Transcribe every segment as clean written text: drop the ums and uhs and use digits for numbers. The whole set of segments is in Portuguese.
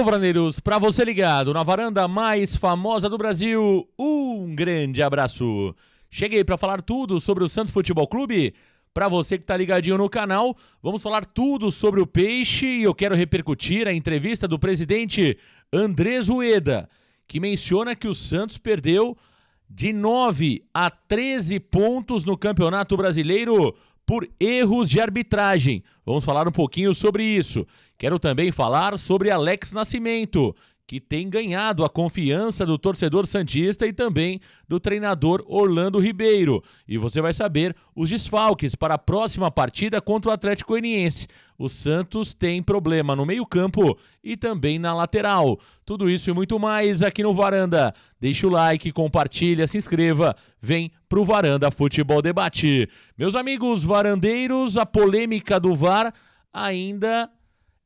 Alô, varaneiros, para você ligado na varanda mais famosa do Brasil, um grande abraço. Cheguei para falar tudo sobre o Santos Futebol Clube. Para você que tá ligadinho no canal, vamos falar tudo sobre o Peixe e eu quero repercutir a entrevista do presidente Andrés Rueda, que menciona que o Santos perdeu de 9 a 13 pontos no Campeonato Brasileiro por erros de arbitragem. Vamos falar um pouquinho sobre isso. Quero também falar sobre Alex Nascimento, que tem ganhado a confiança do torcedor santista e também do treinador Orlando Ribeiro. E você vai saber os desfalques para a próxima partida contra o Atlético Goianiense. O Santos tem problema no meio-campo e também na lateral. Tudo isso e muito mais aqui no Varanda. Deixa o like, compartilha, se inscreva. Vem pro Varanda Futebol Debate. Meus amigos varandeiros, a polêmica do VAR ainda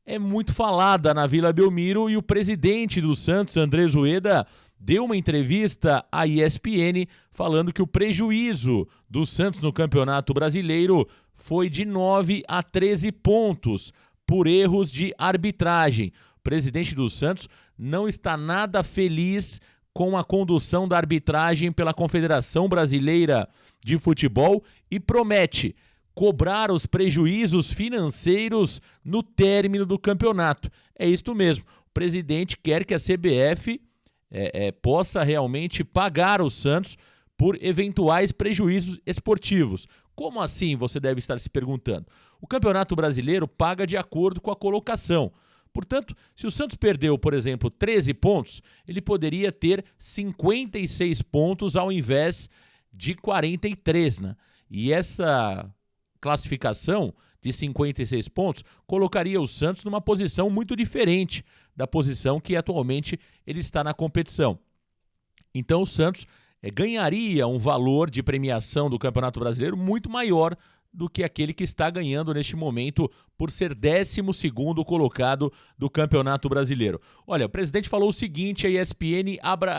é muito falada na Vila Belmiro e o presidente do Santos, Andrés Rueda, deu uma entrevista à ESPN falando que o prejuízo do Santos no Campeonato Brasileiro foi de 9 a 13 pontos por erros de arbitragem. O presidente do Santos não está nada feliz com a condução da arbitragem pela Confederação Brasileira de Futebol e promete cobrar os prejuízos financeiros no término do campeonato. É isto mesmo. O presidente quer que a CBF possa realmente pagar o Santos por eventuais prejuízos esportivos. Como assim, você deve estar se perguntando? O Campeonato Brasileiro paga de acordo com a colocação. Portanto, se o Santos perdeu, por exemplo, 13 pontos, ele poderia ter 56 pontos ao invés de 43, né? E essa classificação de 56 pontos colocaria o Santos numa posição muito diferente da posição que atualmente ele está na competição. Então o Santos ganharia um valor de premiação do Campeonato Brasileiro muito maior do que aquele que está ganhando neste momento por ser 12º colocado do Campeonato Brasileiro. Olha, o presidente falou o seguinte, a ESPN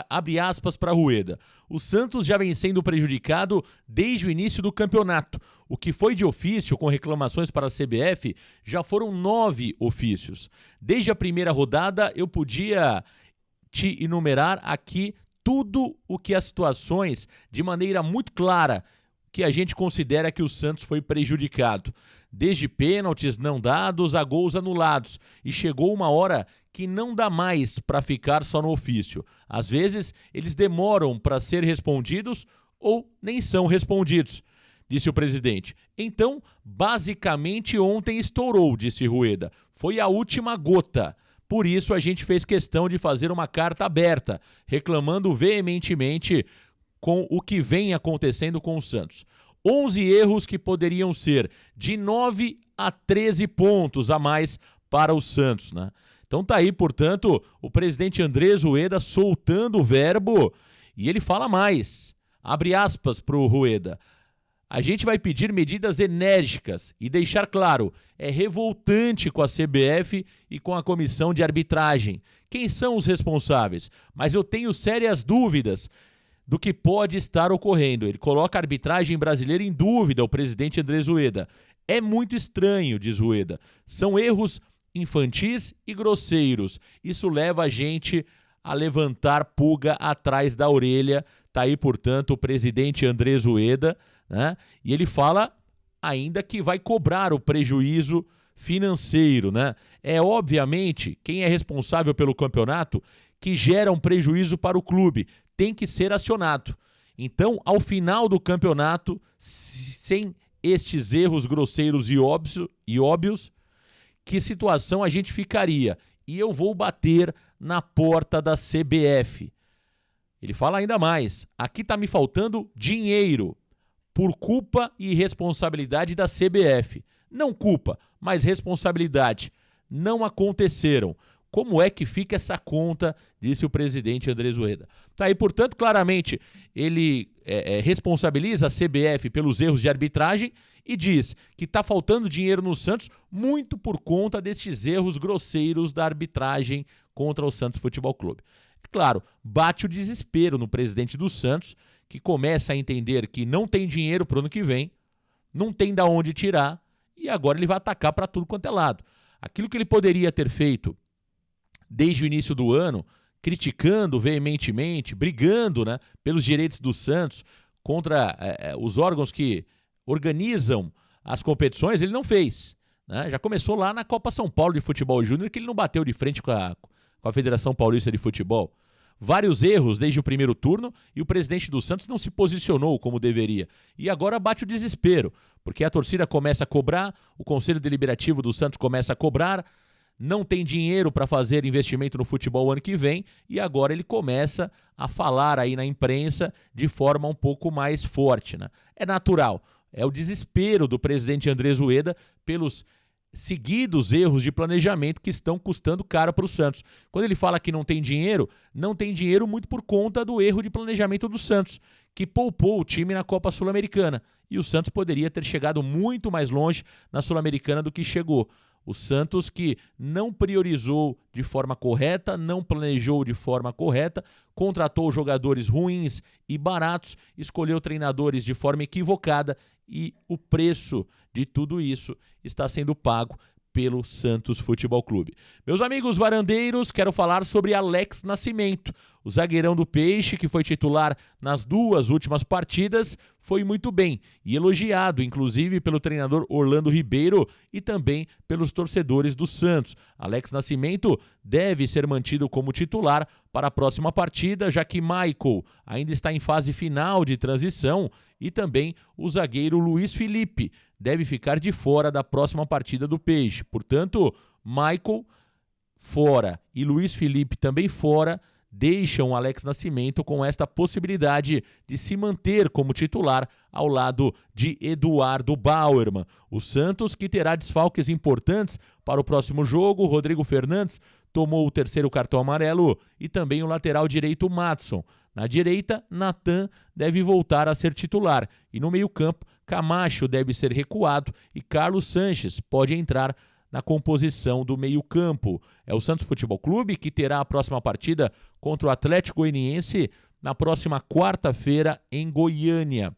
abre aspas para Rueda. O Santos já vem sendo prejudicado desde o início do campeonato. O que foi de ofício com reclamações para a CBF já foram 9 ofícios. Desde a primeira rodada eu podia te enumerar aqui tudo o que as situações de maneira muito clara que a gente considera que o Santos foi prejudicado. Desde pênaltis não dados a gols anulados. E chegou uma hora que não dá mais para ficar só no ofício. Às vezes, eles demoram para ser respondidos ou nem são respondidos, disse o presidente. Então, basicamente ontem estourou, disse Rueda. Foi a última gota. Por isso, a gente fez questão de fazer uma carta aberta, reclamando veementemente com o que vem acontecendo com o Santos. 11 erros que poderiam ser de 9 a 13 pontos a mais para o Santos, né? Então tá aí, portanto, o presidente Andrés Rueda soltando o verbo e ele fala mais. Abre aspas para o Rueda. A gente vai pedir medidas enérgicas e deixar claro, é revoltante com a CBF e com a comissão de arbitragem. Quem são os responsáveis? Mas eu tenho sérias dúvidas do que pode estar ocorrendo. Ele coloca a arbitragem brasileira em dúvida, o presidente Andrés Rueda. É muito estranho, diz Rueda. São erros infantis e grosseiros. Isso leva a gente a levantar pulga atrás da orelha. Tá aí, portanto, o presidente Andrés Rueda, né? E ele fala ainda que vai cobrar o prejuízo financeiro, né? É obviamente quem é responsável pelo campeonato que gera um prejuízo para o clube tem que ser acionado. Então, ao final do campeonato, sem estes erros grosseiros e óbvios, que situação a gente ficaria? E eu vou bater na porta da CBF. Ele fala ainda mais. Aqui está me faltando dinheiro por culpa e responsabilidade da CBF. Não culpa, mas responsabilidade. Não aconteceram. Como é que fica essa conta, disse o presidente Andrés Rueda. Tá aí, portanto, claramente, ele responsabiliza a CBF pelos erros de arbitragem e diz que está faltando dinheiro no Santos muito por conta destes erros grosseiros da arbitragem contra o Santos Futebol Clube. Claro, bate o desespero no presidente do Santos, que começa a entender que não tem dinheiro para o ano que vem, não tem de onde tirar, e agora ele vai atacar para tudo quanto é lado. Aquilo que ele poderia ter feito desde o início do ano, criticando veementemente, brigando, né, pelos direitos do Santos contra os órgãos que organizam as competições, ele não fez. Né? Já começou lá na Copa São Paulo de Futebol Júnior, que ele não bateu de frente com a Federação Paulista de Futebol. Vários erros desde o primeiro turno e o presidente do Santos não se posicionou como deveria. E agora bate o desespero, porque a torcida começa a cobrar, o Conselho Deliberativo do Santos começa a cobrar, não tem dinheiro para fazer investimento no futebol ano que vem e agora ele começa a falar aí na imprensa de forma um pouco mais forte. Né? É natural, é o desespero do presidente Andrés Ueda pelos seguidos erros de planejamento que estão custando caro para o Santos. Quando ele fala que não tem dinheiro muito por conta do erro de planejamento do Santos, que poupou o time na Copa Sul-Americana. E o Santos poderia ter chegado muito mais longe na Sul-Americana do que chegou. O Santos que não priorizou de forma correta, não planejou de forma correta, contratou jogadores ruins e baratos, escolheu treinadores de forma equivocada e o preço de tudo isso está sendo pago pelo Santos Futebol Clube. Meus amigos varandeiros, quero falar sobre Alex Nascimento. O zagueirão do Peixe, que foi titular nas 2 últimas partidas, foi muito bem e elogiado, inclusive pelo treinador Orlando Ribeiro e também pelos torcedores do Santos. Alex Nascimento deve ser mantido como titular para a próxima partida, já que Michael ainda está em fase final de transição e também o zagueiro Luiz Felipe deve ficar de fora da próxima partida do Peixe. Portanto, Michael fora e Luiz Felipe também fora, deixam Alex Nascimento com esta possibilidade de se manter como titular ao lado de Eduardo Bauerman. O Santos, que terá desfalques importantes para o próximo jogo, Rodrigo Fernandes tomou o 3º cartão amarelo e também o lateral direito Madson. Na direita, Natan deve voltar a ser titular e no meio-campo, Camacho deve ser recuado e Carlos Sanches pode entrar na composição do meio-campo. É o Santos Futebol Clube que terá a próxima partida contra o Atlético Goianiense na próxima quarta-feira em Goiânia.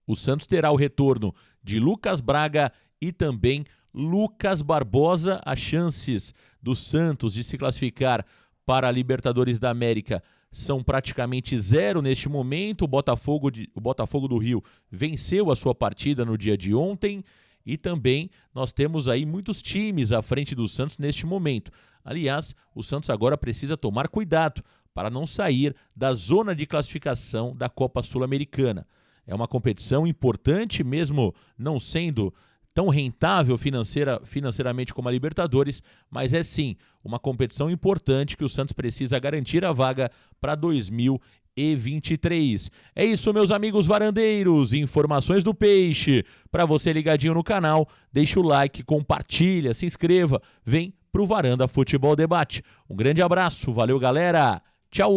O Santos terá o retorno de Lucas Braga e também Lucas Barbosa. As chances do Santos de se classificar para a Libertadores da América são praticamente 0 neste momento. O Botafogo do Rio venceu a sua partida no dia de ontem e também nós temos aí muitos times à frente do Santos neste momento. Aliás, o Santos agora precisa tomar cuidado para não sair da zona de classificação da Copa Sul-Americana. É uma competição importante, mesmo não sendo tão rentável financeiramente como a Libertadores, mas é sim uma competição importante que o Santos precisa garantir a vaga para 2023. É isso, meus amigos varandeiros, informações do Peixe. Para você ligadinho no canal, deixa o like, compartilha, se inscreva, vem pro Varanda Futebol Debate. Um grande abraço, valeu galera, tchau!